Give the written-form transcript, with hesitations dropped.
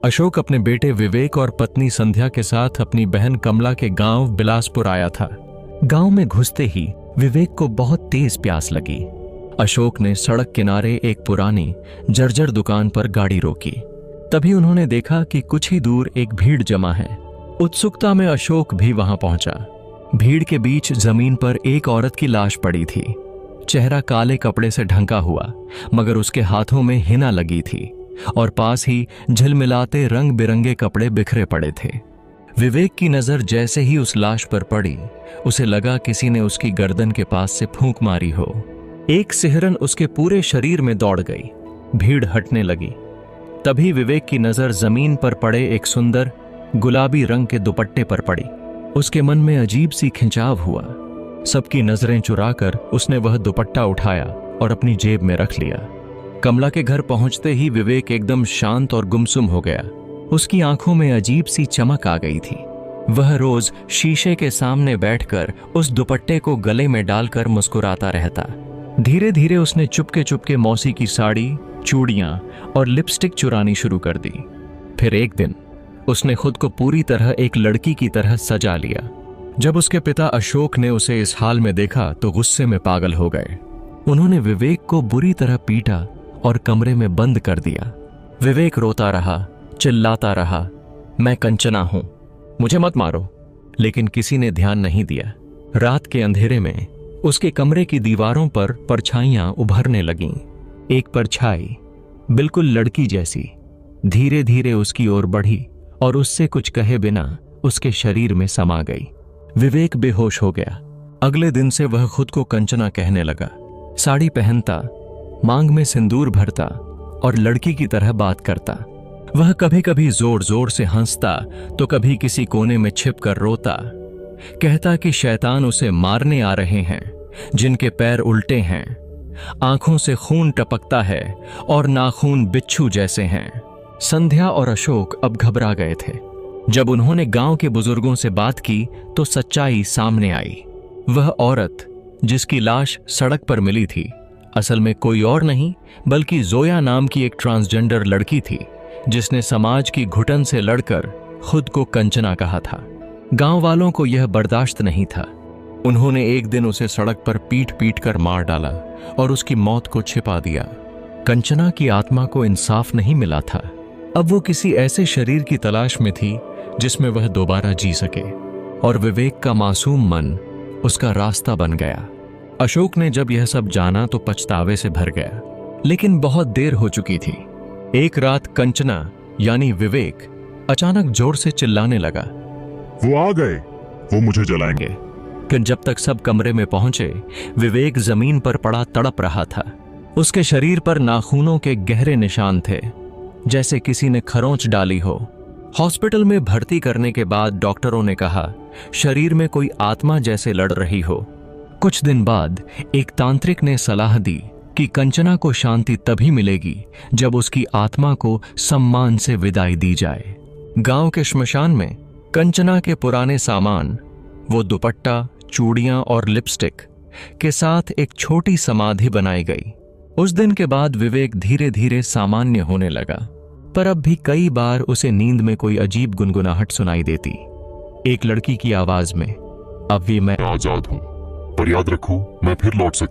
अशोक अपने बेटे विवेक और पत्नी संध्या के साथ अपनी बहन कमला के गांव बिलासपुर आया था। गांव में घुसते ही विवेक को बहुत तेज प्यास लगी। अशोक ने सड़क किनारे एक पुरानी जर्जर दुकान पर गाड़ी रोकी। तभी उन्होंने देखा कि कुछ ही दूर एक भीड़ जमा है। उत्सुकता में अशोक भी वहां पहुंचा। भीड़ के बीच जमीन पर एक औरत की लाश पड़ी थी। चेहरा काले कपड़े से ढंका हुआ, मगर उसके हाथों में हिना लगी थी और पास ही झिलमिलाते रंग बिरंगे कपड़े बिखरे पड़े थे। विवेक की नजर जैसे ही उस लाश पर पड़ी, उसे लगा किसी ने उसकी गर्दन के पास से फूंक मारी हो। एक सिहरन उसके पूरे शरीर में दौड़ गई। भीड़ हटने लगी। तभी विवेक की नजर जमीन पर पड़े एक सुंदर गुलाबी रंग के दुपट्टे पर पड़ी। उसके मन में अजीब सी खिंचाव हुआ। सबकी नजरें चुराकर उसने वह दुपट्टा उठाया और अपनी जेब में रख लिया। कमला के घर पहुंचते ही विवेक एकदम शांत और गुमसुम हो गया। उसकी आंखों में अजीब सी चमक आ गई थी। वह रोज शीशे के सामने बैठकर उस दुपट्टे को गले में डालकर मुस्कुराता रहता। धीरे धीरे उसने चुपके चुपके मौसी की साड़ी, चूड़ियां और लिपस्टिक चुरानी शुरू कर दी। फिर एक दिन उसने खुद को पूरी तरह एक लड़की की तरह सजा लिया। जब उसके पिता अशोक ने उसे इस हाल में देखा तो गुस्से में पागल हो गए। उन्होंने विवेक को बुरी तरह पीटा और कमरे में बंद कर दिया। विवेक रोता रहा, चिल्लाता रहा, मैं कंचना हूं, मुझे मत मारो। लेकिन किसी ने ध्यान नहीं दिया। रात के अंधेरे में उसके कमरे की दीवारों पर परछाइयां उभरने लगीं। एक परछाई बिल्कुल लड़की जैसी धीरे धीरे उसकी ओर बढ़ी और उससे कुछ कहे बिना उसके शरीर में समा गई। विवेक बेहोश हो गया। अगले दिन से वह खुद को कंचना कहने लगा। साड़ी पहनता, मांग में सिंदूर भरता और लड़की की तरह बात करता। वह कभी कभी जोर जोर से हंसता तो कभी किसी कोने में छिपकर रोता। कहता कि शैतान उसे मारने आ रहे हैं, जिनके पैर उल्टे हैं, आंखों से खून टपकता है और नाखून बिच्छू जैसे हैं। संध्या और अशोक अब घबरा गए थे। जब उन्होंने गांव के बुजुर्गों से बात की तो सच्चाई सामने आई। वह औरत जिसकी लाश सड़क पर मिली थी, असल में कोई और नहीं बल्कि जोया नाम की एक ट्रांसजेंडर लड़की थी, जिसने समाज की घुटन से लड़कर खुद को कंचना कहा था। गांव वालों को यह बर्दाश्त नहीं था। उन्होंने एक दिन उसे सड़क पर पीट पीट कर मार डाला और उसकी मौत को छिपा दिया। कंचना की आत्मा को इंसाफ नहीं मिला था। अब वो किसी ऐसे शरीर की तलाश में थी जिसमें वह दोबारा जी सके, और विवेक का मासूम मन उसका रास्ता बन गया। अशोक ने जब यह सब जाना तो पछतावे से भर गया, लेकिन बहुत देर हो चुकी थी। एक रात कंचना यानी विवेक अचानक जोर से चिल्लाने लगा, वो आ गए, वो मुझे जलाएंगे। फिर जब तक सब कमरे में पहुंचे, विवेक जमीन पर पड़ा तड़प रहा था। उसके शरीर पर नाखूनों के गहरे निशान थे, जैसे किसी ने खरोंच डाली हो। हॉस्पिटल में भर्ती करने के बाद डॉक्टरों ने कहा शरीर में कोई आत्मा जैसे लड़ रही हो। कुछ दिन बाद एक तांत्रिक ने सलाह दी कि कंचना को शांति तभी मिलेगी जब उसकी आत्मा को सम्मान से विदाई दी जाए। गांव के श्मशान में कंचना के पुराने सामान, वो दुपट्टा, चूड़ियां और लिपस्टिक के साथ एक छोटी समाधि बनाई गई। उस दिन के बाद विवेक धीरे धीरे सामान्य होने लगा, पर अब भी कई बार उसे नींद में कोई अजीब गुनगुनाहट सुनाई देती। एक लड़की की आवाज में, अब भी मैं आजाद हूं, पर याद रखो मैं फिर लौट सकता